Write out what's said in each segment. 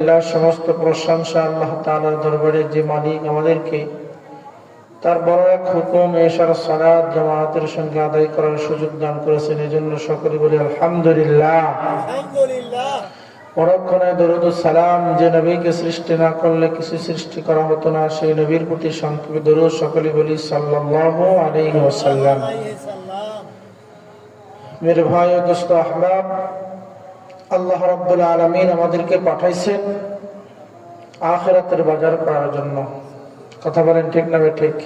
সমস্ত প্রশংসা আল্লাহ তাআলার দরবারে, যে মালিক আমাদেরকে তার বড় এক হুকুম এশার সালাত জামাতের সঙ্গে আদায় করার সুযোগ দান করেছেন। এজন্য সকলে বলি আলহামদুলিল্লাহ। পরক্ষণে দরুদ ও সালাম, যে নবীকে সৃষ্টি না করলে কিছু সৃষ্টি করা হতো না, সেই নবীর প্রতি সংক্ষেপে দরুদ সকলে বলি সাল্লাল্লাহু আলাইহি ওয়াসাল্লাম। মেরে ভাই ও দোস্ত আহবাব, আল্লাহ রাব্বুল আলামিন আমাদেরকে পাঠাইছেন আখিরাতের বাজার করার জন্য। কথা বলেন ঠিক না ঠিক?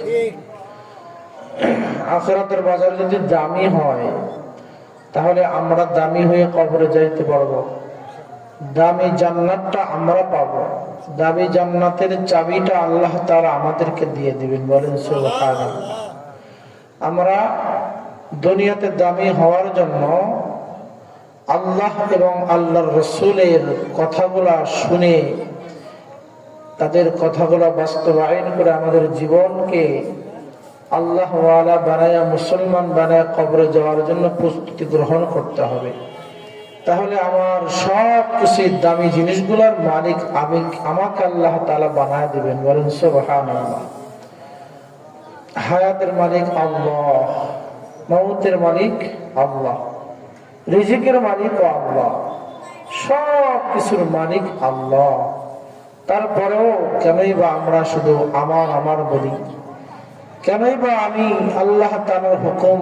আখিরাতের বাজার যদি দামি হয় তাহলে আমরা দামি হয়ে কবরে যাইতে পারবো। দামি জান্নাতটা আমরা পাবো। দামি জান্নাতের চাবিটা আল্লাহ তাআলা আমাদেরকে দিয়ে দিবেন। বলেন সুবহানাল্লাহ। আমরা দুনিয়াতে দামি হওয়ার জন্য আল্লাহ এবং আল্লাহর রাসূলের কথাগুলা শুনে তাদের কথাগুলা বাস্তবায়ন করে আমাদের জীবনকে আল্লাহ ওয়ালা বানায়া, মুসলমান বানায়া কবরে যাওয়ার জন্য প্রস্তুতি গ্রহণ করতে হবে। তাহলে আমার সব কিছু দামি জিনিসগুলোর মালিক আমাকে আল্লাহ তাআলা বানায় দিবেন। বলেন সুবহানাল্লাহ। হায়াতের মালিক আল্লাহ, মউতের মালিক আল্লাহ, রিজিকের মালিক আল্লাহ, সব কিছুর মালিক আল্লাহ। তারপরেও কেনই বা আমরা শুধু আমার বলি? কেনই বা আমি আল্লাহ তাআলার হুকুম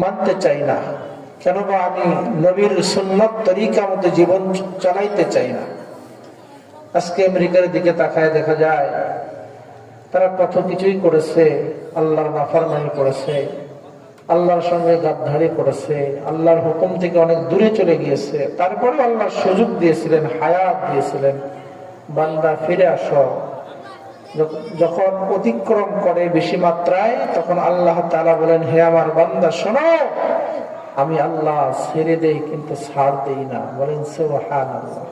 মানতে চাই না? কেন বা আমি নবীর সুন্নাত তরিকা মতো জীবন চালাইতে চাই না? আজকে আমেরিকার দিকে তাকায় দেখা যায় তারা কত কিছুই করেছে, আল্লাহর নাফরমানি করেছে, আল্লাহর সঙ্গে গাদ্দারি করেছে, আল্লাহর হুকুম থেকে অনেক দূরে চলে গিয়েছে। তারপরে আল্লাহ সুযোগ দিয়েছিলেন, হায়াত দিয়েছিলেন, বান্দা ফিরে আসো। যখন অতিক্রম করে বেশি মাত্রায়, তখন আল্লাহ তাআলা বলেন, হে আমার বান্দা শোনো, আমি আল্লাহ ছেড়ে দেই কিন্তু ছাড় দেই না। বলেন সুবহানাল্লাহ।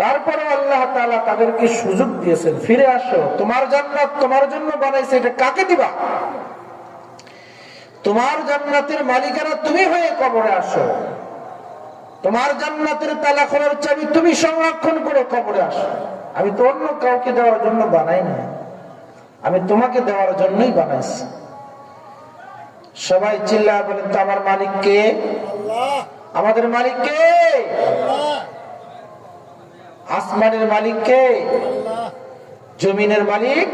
তারপরে আল্লাহ তাআলা তাদেরকে সুযোগ দিয়েছেন, ফিরে আসো, তোমার জান্নাত তোমার জন্য বানাইছে, এটা কাকে দিবা? তোমার জান্নাতের মালিকানা তুমি হয়ে কবরে আসো। তোমার জান্নাতের তালা খোলার চাবি তুমি সংরক্ষণ করে কবরে আসো। আমি তো অন্য কাউকে দেওয়ার জন্য বানাই না, আমি তোমাকে দেওয়ার জন্যই বানাইছি। সবাই চিল্লায় বলেন তো, আমার মালিক কে? আল্লাহ। আমাদের মালিক কে? আল্লাহ। আসমানের মালিক কে? আল্লাহ। জমিনের মালিক